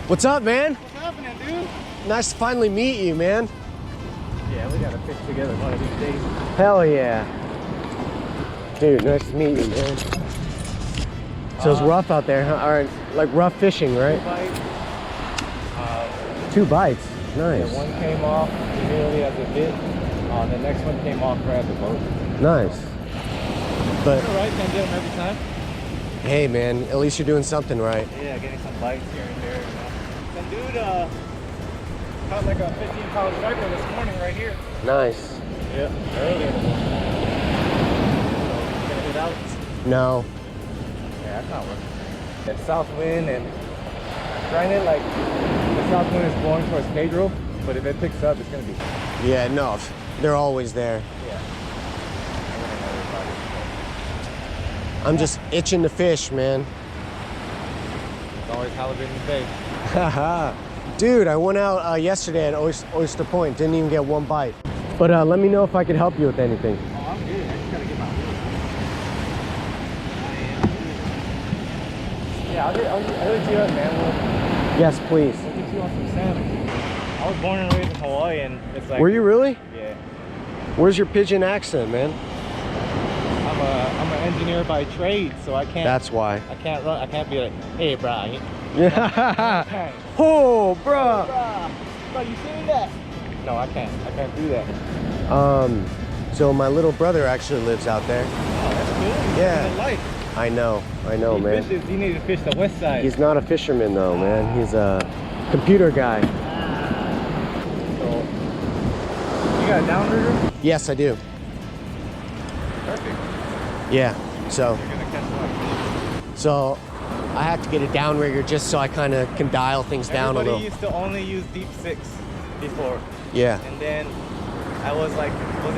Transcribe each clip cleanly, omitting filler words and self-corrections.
What's up, man? What's happening, dude? Nice to finally meet you, man. Yeah, we gotta fish together one of these days. Hell yeah. Dude, nice to meet you, man. So it's rough out there, huh? Or like rough fishing, right? 2 bites. 2 bites. Nice. Yeah, one came off immediately as it hit. The next one came off right at the boat. Nice. But All right, can't get them every time. hey, man, at least you're doing something right. Yeah, getting some bites here and there. You know. Some dude caught like a 15-pound striper this morning right here. Nice. Yeah, early in the morning. So, gonna hit out? No. Yeah, that's not working. The south wind, and granted, like the south wind is blowing towards Pedro, but if it picks up, it's gonna be. Yeah, no, they're always there. Yeah. I'm just itching to fish, man. It's always halibut in the bay. Haha. Dude, I went out yesterday at Oyster Point, didn't even get 1 bite. But let me know if I could help you with anything. Oh, I'm good. I just gotta get my wheels. Yeah, I'll hit you up, man. Yes, please. We'll get you on some salmon. I was born and raised in Hawaii, and it's like. Were you really? Yeah. Where's your pigeon accent, man? I'm an engineer by trade, so I can't. That's why. I can't run. I can't be like, hey, bro. Yeah. Oh, bruh. Bro, you seen that? No, I can't. I can't do that. So my little brother actually lives out there. Oh, that's good. Yeah. Life. I know, man. Fishes, you need to fish the west side. He's not a fisherman though, man. He's a computer guy. So, you got a downrigger? Yes, I do. Perfect. Yeah. So You're gonna catch one. So I have to get a downrigger just so I kind of can dial things down a little. Everybody used to only use deep 6 before. Yeah. And then I wasn't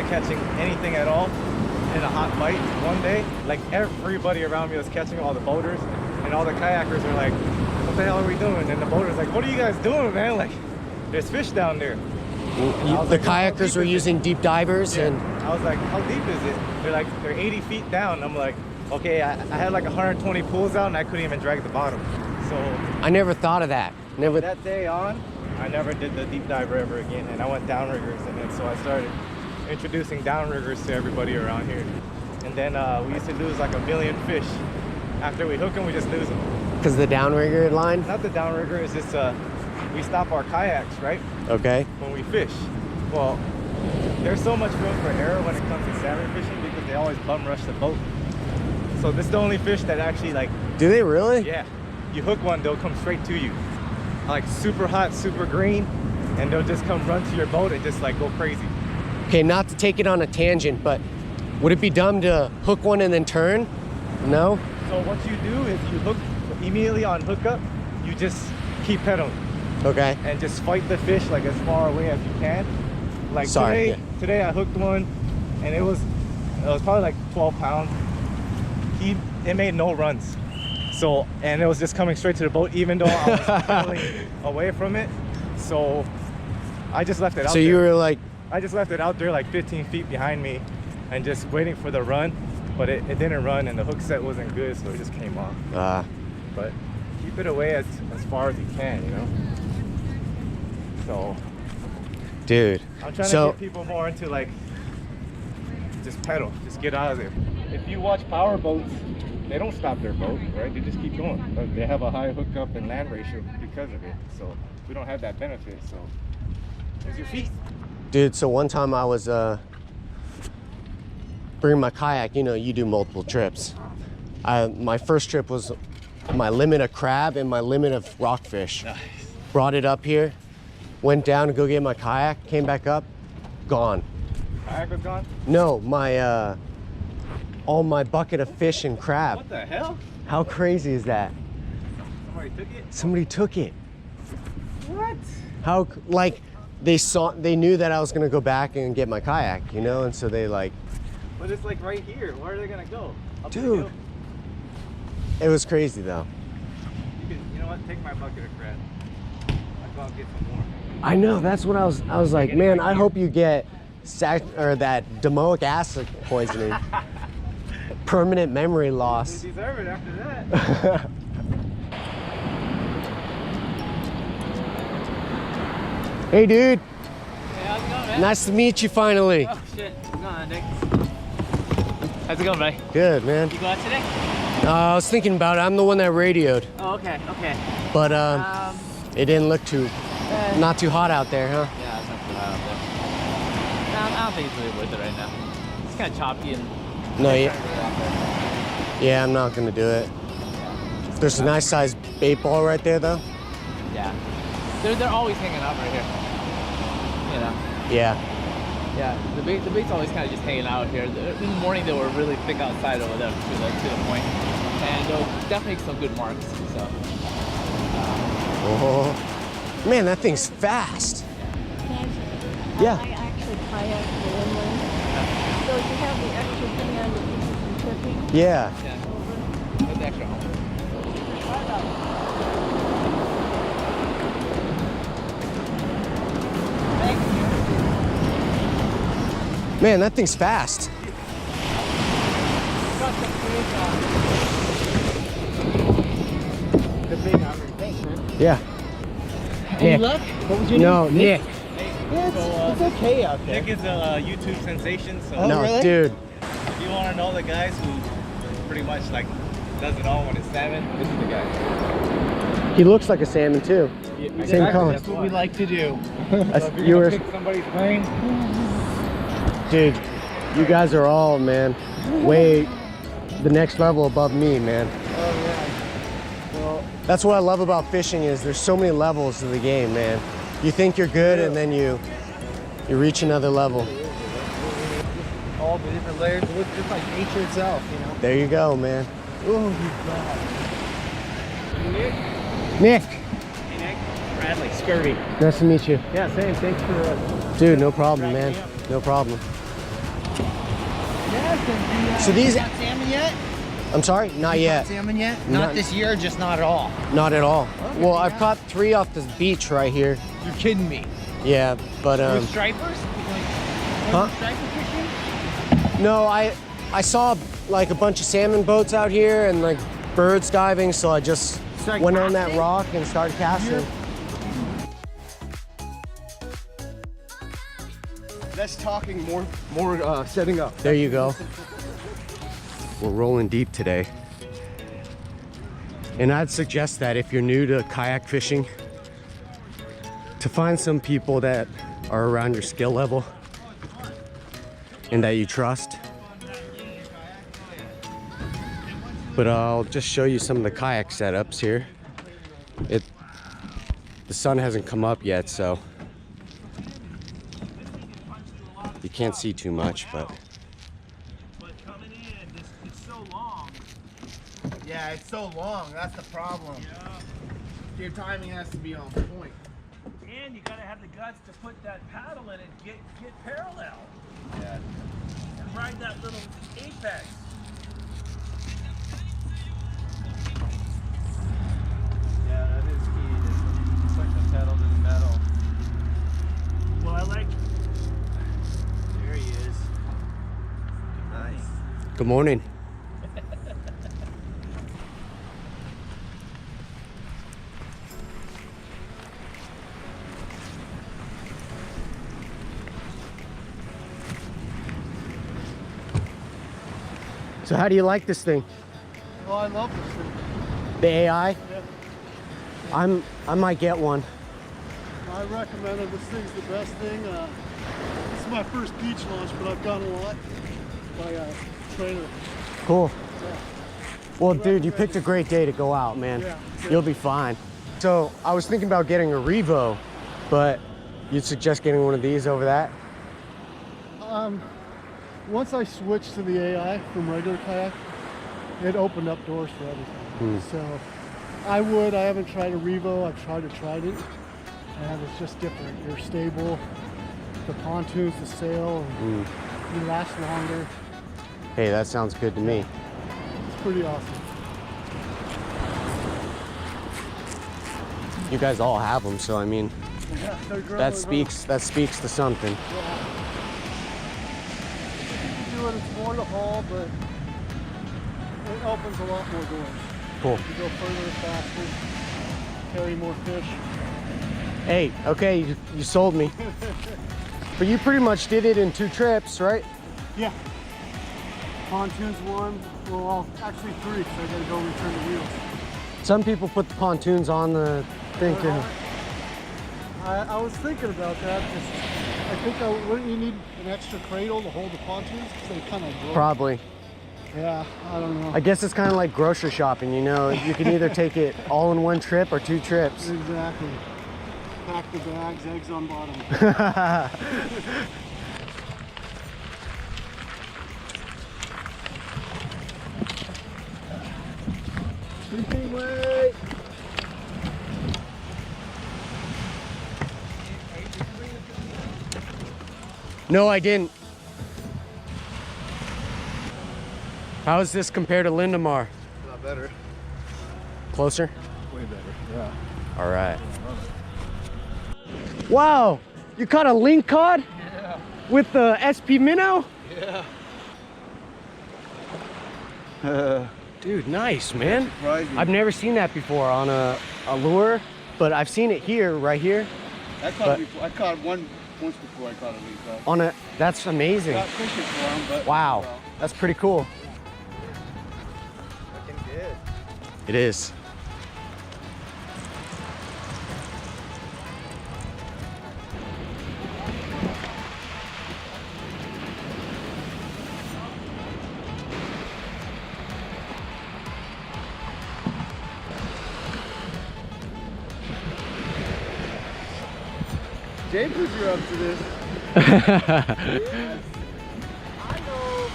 catching anything at all in a hot bite one day. Like everybody around me was catching, all the boaters, and all the kayakers were like, what the hell are we doing? And the boaters like, what are you guys doing, man? Like, there's fish down there. The kayakers were using deep divers, yeah. and I was like, how deep is it? They're 80 feet down. I'm like, okay, I had like 120 pulls out and I couldn't even drag the bottom. So I never thought of that. Never. that day on, I never did the deep diver ever again, and I went downriggers, and then so I started introducing downriggers to everybody around here. And then we used to lose like 1 million fish. After we hook them, we just lose them. Because the downrigger line? Not the downrigger, it's just we stop our kayaks, right? Okay. When we fish. Well, there's so much room for error when it comes to salmon fishing because they always bum rush the boat. So this is the only fish that actually like. Do they really? Yeah. You hook one, they'll come straight to you. Like super hot, super green, and they'll just come run to your boat and just like go crazy. Okay, not to take it on a tangent, but would it be dumb to hook one and then turn? No? So what you do is you hook immediately on hookup, you just keep pedaling. Okay. And just fight the fish like as far away as you can. Like today I hooked one and it was probably like 12 pounds. It made no runs. So, and it was just coming straight to the boat even though I was pedaling away from it. So I just left it out there. So you were like, I just left it out there like 15 feet behind me and just waiting for the run, but it didn't run and the hook set wasn't good, so it just came off. But keep it away as far as you can, you know? So, dude. I'm trying to get people more into like, just pedal, just get out of there. If you watch power boats, they don't stop their boat, right? They just keep going. But they have a high hookup and land ratio because of it. So we don't have that benefit, so use your feet. Dude, so one time I was bringing my kayak, you know, you do multiple trips. My first trip was my limit of crab and my limit of rockfish. Nice. Brought it up here, went down to go get my kayak, came back up, gone. Kayak was gone? No, my all my bucket of fish and crab. What the hell? How crazy is that? Somebody took it? Somebody took it. What? How, like, they knew that I was gonna go back and get my kayak, you know, and so they like. But it's like right here. Where are they gonna go? Up the Dude, hill? it was crazy though. You know what? Take my bucket of crab. I'll go out and get some more. I know, that's what I was like, man, I hope you get that domoic acid poisoning. Permanent memory loss. You deserve it after that. Hey, dude. Hey, how's it going, man? Nice to meet you finally. Oh, shit. What's going on, Nick? How's it going, buddy? Good, man. You go out today? I was thinking about it. I'm the one that radioed. Oh, okay, okay. But it didn't look not too hot out there, huh? Yeah, it's not too hot out there. No, I don't think it's really worth it right now. It's kind of choppy and... No, yeah, I'm not gonna do it. There's a nice sized bait ball right there, though. Yeah. They're always hanging out right here. You know? Yeah. Yeah, the bait's always kind of just hanging out here. In the morning they were really thick outside over there to the point. And there was definitely some good marks, so. Oh, man, that thing's fast. Yeah. I actually kayak the inland. So you have the extra thing on the pieces and tripping. Yeah. Yeah. That's the extra home. Man, that thing's fast. The big hungry. Thanks, man. Yeah. Any luck? What was your No, name? Nick. Yeah, it's okay out there. Nick is a YouTube sensation, so No, really? dude. If you want to know the guys who pretty much like does it all when it's salmon, this is the guy. He looks like a salmon too. Same color. That's what we like to do. You were, Pick somebody's brain. dude. You guys are all, man, way the next level above me, man. Oh yeah. Well, That's what I love about fishing is there's so many levels to the game, man. You think you're good and then you reach another level. all the different layers. It looks just like nature itself, you know. There you go, man. Oh God. Nick, Hey Nick. Bradley. Scurvy. nice to meet you. Yeah, same. Thanks for. Dude, no problem, man. No problem. So these, Caught salmon yet? I'm sorry, not yet. Salmon yet? Not- Not this year, just not at all. Not at all. Well, I've caught 3 off this beach right here. You're kidding me. Yeah, but With stripers? huh? Striper fishing? No, I saw like a bunch of salmon boats out here and like birds diving, so I just Started went on that casting? rock and started casting. Less talking, more setting up. There you go. We're rolling deep today. And I'd suggest that if you're new to kayak fishing, to find some people that are around your skill level and that you trust. But I'll just show you some of the kayak setups here. The sun hasn't come up yet, so you can't see too much, but Yeah, it's so long. That's the problem. Your timing has to be on point. And you gotta have the guts to put that paddle in and get parallel. Yeah. And ride that little apex. Yeah, that is key. Just putting the pedal to the metal. Well, I like. There he is. Nice. good morning. So how do you like this thing? Oh, I love this thing. The AI? Yeah. I might get one. I recommend it. This thing's the best thing. This is my first beach launch, but I've gone a lot by a trainer. Cool. Well, dude, you picked a great day to go out, man. Yeah. You'll be fine. So I was thinking about getting a Revo, but you'd suggest getting one of these over that? Once I switched to the AI from regular kayak, it opened up doors for everything. So I haven't tried a Revo. I've tried it, and it's just different. You're stable, the pontoons, the sail, and you last longer. Hey, that sounds good to me. It's pretty awesome. You guys all have them, so I mean, Yeah, they're great. that speaks to something. You do it, it's more to haul, but it opens a lot more doors. Cool. You go further, faster, carry more fish. Hey, okay, you sold me. But you pretty much did it in 2 trips, right? Yeah. Pontoons 1, well, actually 3, because I gotta go return the wheels. Some people put the pontoons on the thing too. I was thinking about that, because I think wouldn't you need an extra cradle to hold the pontoons? Because they kind of broke. Probably. Yeah, I don't know. I guess it's kind of like grocery shopping, you know? You can either take it all in 1 trip or 2 trips. Exactly. Pack the bags, eggs on bottom. Sleeping way. No, I didn't. How is this compared to Lindemar? A lot better. Closer? Way better, yeah. All right. Wow, you caught a link cod? Yeah. With the SP minnow? Yeah. Dude, nice, man. Surprising. I've never seen that before on a lure, but I've seen it here, right here. I caught before. I caught one once before. I caught a leaf. On a, that's amazing. Not fishing for him, but Wow, that's pretty cool. Looking good. It is. Jay put you up to this. Yes. I know.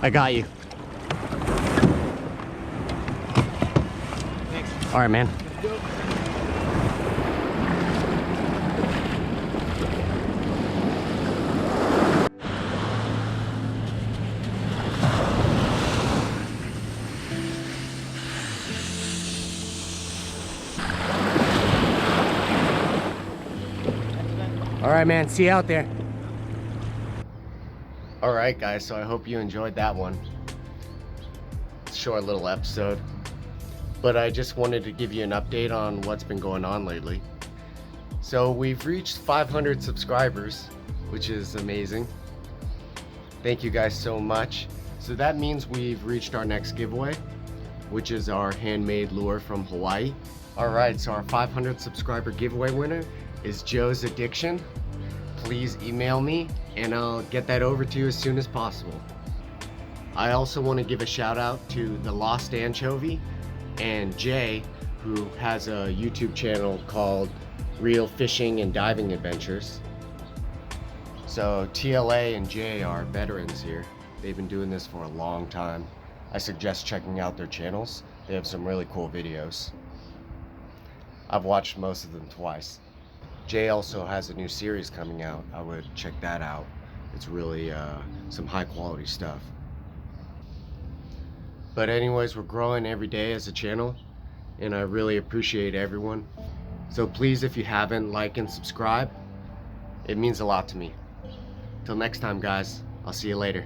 I got you. Thanks. All right, man. All right, man. See you out there. All right, guys. So I hope you enjoyed that one. Short little episode. But I just wanted to give you an update on what's been going on lately. So we've reached 500 subscribers, which is amazing. Thank you guys so much. So that means we've reached our next giveaway, which is our handmade lure from Hawaii. All right, so our 500 subscriber giveaway winner is Joe's Addiction. Please email me and I'll get that over to you as soon as possible. I also want to give a shout out to the Lost Anchovy and Jay, who has a YouTube channel called Real Fishing and Diving Adventures. So TLA and Jay are veterans here. They've been doing this for a long time. I suggest checking out their channels. They have some really cool videos. I've watched most of them twice. Jay also has a new series coming out. I would check that out. It's really some high quality stuff. But anyways, we're growing every day as a channel and I really appreciate everyone. So please, if you haven't, like and subscribe. It means a lot to me. Till next time, guys. I'll see you later.